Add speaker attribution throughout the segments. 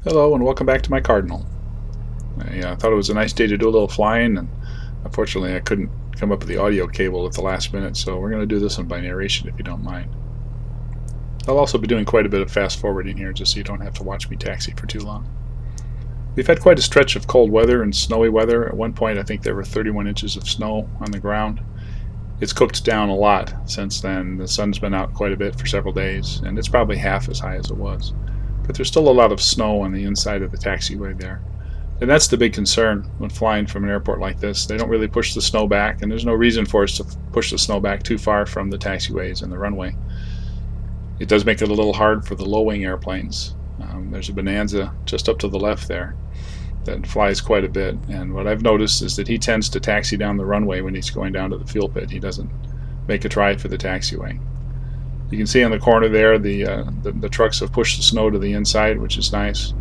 Speaker 1: Hello and welcome back to my Cardinal. I thought it was a nice day to do a little flying, and unfortunately I couldn't come up with the audio cable at the last minute, so we're going to do this one by narration if you don't mind. I'll also be doing quite a bit of fast forwarding here just so you don't have to watch me taxi for too long. We've had quite a stretch of cold weather and snowy weather. At one point I think there were 31 inches of snow on the ground. It's cooked down a lot since then. The sun's been out quite a bit for several days, and it's probably half as high as it was. But there's still a lot of snow on the inside of the taxiway there. And that's the big concern when flying from an airport like this. They don't really push the snow back, and there's no reason for us to push the snow back too far from the taxiways and the runway. It does make it a little hard for the low-wing airplanes. There's a Bonanza just up to the left there that flies quite a bit, and what I've noticed is that he tends to taxi down the runway when he's going down to the fuel pit. He doesn't make a try for the taxiway. You can see on the corner there the trucks have pushed the snow to the inside, which is nice.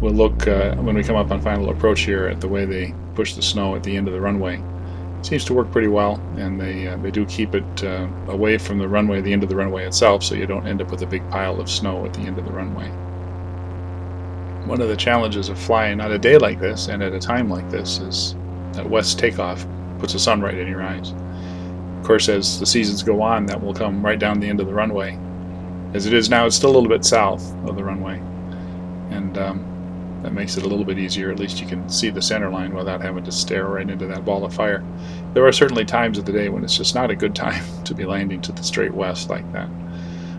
Speaker 1: We'll look when we come up on final approach here at the way they push the snow at the end of the runway. It seems to work pretty well, and they do keep it away from the runway, the end of the runway itself, so you don't end up with a big pile of snow at the end of the runway. One of the challenges of flying on a day like this and at a time like this is that west takeoff puts the sun right in your eyes. Of course, as the seasons go on, that will come right down the end of the runway. As it is now, it's still a little bit south of the runway, and that makes it a little bit easier. At least you can see the center line without having to stare right into that ball of fire. There are certainly times of the day when it's just not a good time to be landing to the straight west like that.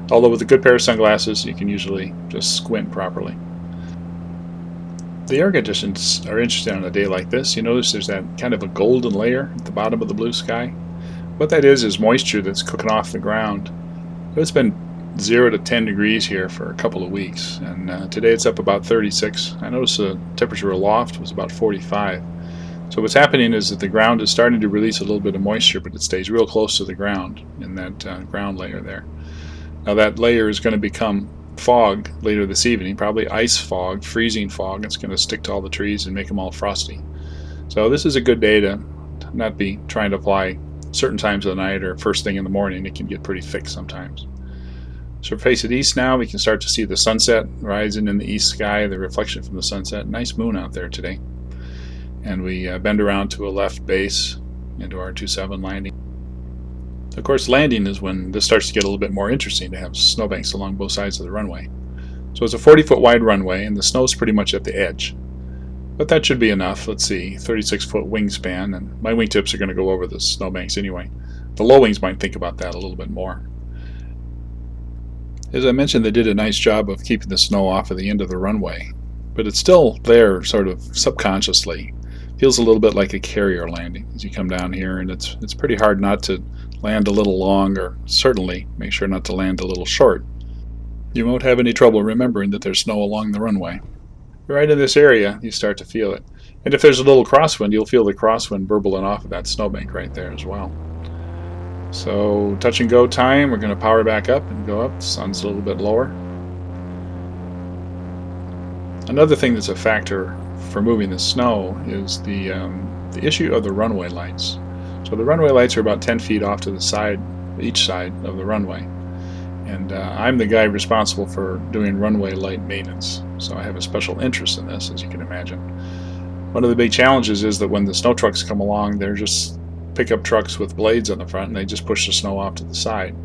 Speaker 1: Although with a good pair of sunglasses, you can usually just squint properly. The air conditions are interesting on a day like this. You notice there's that kind of a golden layer at the bottom of the blue sky. What that is moisture that's cooking off the ground. It's been 0 to 10 degrees here for a couple of weeks, and today it's up about 36. I noticed the temperature aloft was about 45. So what's happening is that the ground is starting to release a little bit of moisture, but it stays real close to the ground in that ground layer there. Now that layer is going to become fog later this evening, probably ice fog, freezing fog. It's going to stick to all the trees and make them all frosty. So this is a good day to not be trying to fly certain times of the night or first thing in the morning. It can get pretty thick sometimes. So face it east now, we can start to see the sunset rising in the east sky, the reflection from the sunset. Nice moon out there today. And we bend around to a left base into our 27 landing. Of course, landing is when this starts to get a little bit more interesting, to have snowbanks along both sides of the runway. So it's a 40-foot wide runway, and the snow's pretty much at the edge. But that should be enough. Let's see, 36-foot wingspan, and my wingtips are going to go over the snowbanks anyway. The low wings might think about that a little bit more. As I mentioned, they did a nice job of keeping the snow off of the end of the runway, but it's still there sort of subconsciously. Feels a little bit like a carrier landing as you come down here, and it's pretty hard not to land a little long, or certainly make sure not to land a little short. You won't have any trouble remembering that there's snow along the runway. Right in this area, you start to feel it. And if there's a little crosswind, you'll feel the crosswind burbling off of that snowbank right there as well. So touch and go time, we're going to power back up and go up. The sun's a little bit lower. Another thing that's a factor for moving the snow is the issue of the runway lights. So the runway lights are about 10 feet off to the side, each side of the runway. And I'm the guy responsible for doing runway light maintenance. So I have a special interest in this, as you can imagine. One of the big challenges is that when the snow trucks come along, they're just pickup trucks with blades on the front, and they just push the snow off to the side.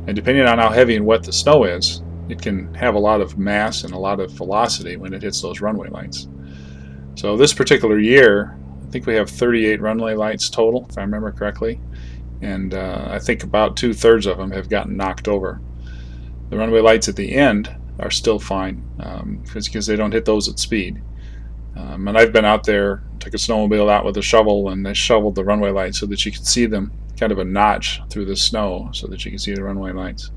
Speaker 1: And depending on how heavy and wet the snow is, it can have a lot of mass and a lot of velocity when it hits those runway lights. So this particular year, I think we have 38 runway lights total, if I remember correctly, and I think about 2/3 of them have gotten knocked over. The runway lights at the end are still fine because they don't hit those at speed. And I've been out there, took a snowmobile out with a shovel, and they shoveled the runway lights so that you could see them, kind of a notch through the snow so that you can see the runway lights.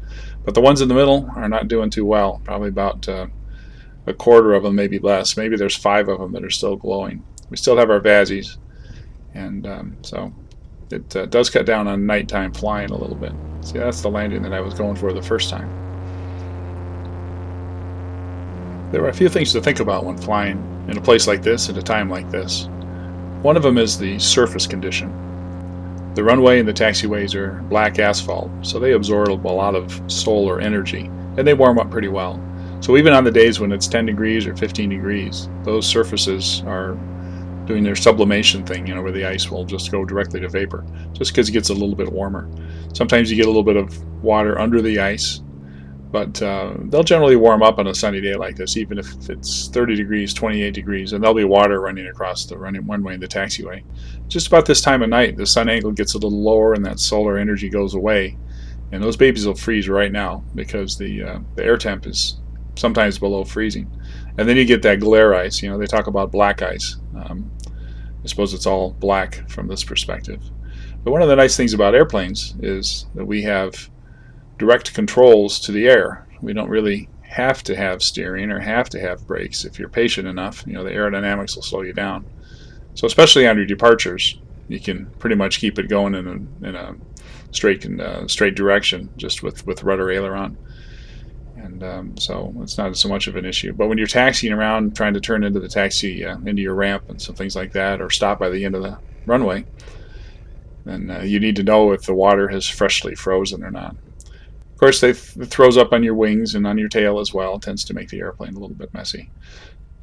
Speaker 1: But the ones in the middle are not doing too well, probably about a quarter of them, maybe less. Maybe there's 5 of them that are still glowing. We still have our VASIs, and so it does cut down on nighttime flying a little bit. See, that's the landing that I was going for the first time. There are a few things to think about when flying in a place like this at a time like this. One of them is the surface condition. The runway and the taxiways are black asphalt, so they absorb a lot of solar energy, and they warm up pretty well. So even on the days when it's 10 degrees or 15 degrees, those surfaces are doing their sublimation thing, where the ice will just go directly to vapor, just because it gets a little bit warmer. Sometimes you get a little bit of water under the ice, but they'll generally warm up on a sunny day like this, even if it's 30 degrees, 28 degrees, and there'll be water running across the runway in the taxiway. Just about this time of night, the sun angle gets a little lower and that solar energy goes away, and those babies will freeze right now because the air temp is sometimes below freezing. And then you get that glare ice. They talk about black ice. I suppose it's all black from this perspective. But one of the nice things about airplanes is that we have direct controls to the air. We don't really have to have steering or have to have brakes. If you're patient enough, the aerodynamics will slow you down. So especially on your departures, you can pretty much keep it going in a straight direction just with rudder aileron. And so it's not so much of an issue. But when you're taxiing around, trying to turn into the taxi, into your ramp and some things like that, or stop by the end of the runway, then you need to know if the water has freshly frozen or not. Of course, it throws up on your wings and on your tail as well. It tends to make the airplane a little bit messy.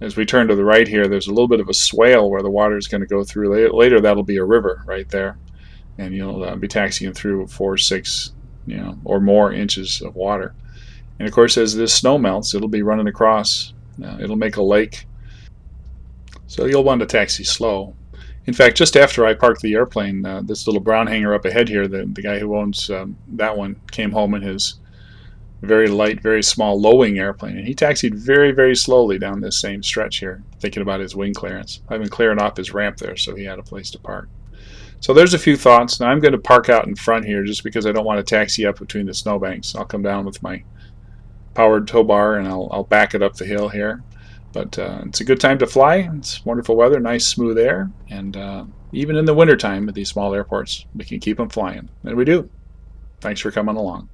Speaker 1: As we turn to the right here, there's a little bit of a swale where the water is going to go through. Later, that'll be a river right there, and you'll be taxiing through 4, 6, or more inches of water. And of course, as this snow melts, it'll be running across. It'll make a lake. So you'll want to taxi slow. In fact, just after I parked the airplane, this little brown hanger up ahead here, the guy who owns that one came home in his very light, very small low-wing airplane. And he taxied very, very slowly down this same stretch here, thinking about his wing clearance. I've been clearing off his ramp there, so he had a place to park. So there's a few thoughts. Now I'm going to park out in front here just because I don't want to taxi up between the snowbanks. I'll come down with my powered tow bar and I'll back it up the hill here. But it's a good time to fly. It's wonderful weather, nice smooth air, and even in the wintertime at these small airports, we can keep them flying. And we do. Thanks for coming along.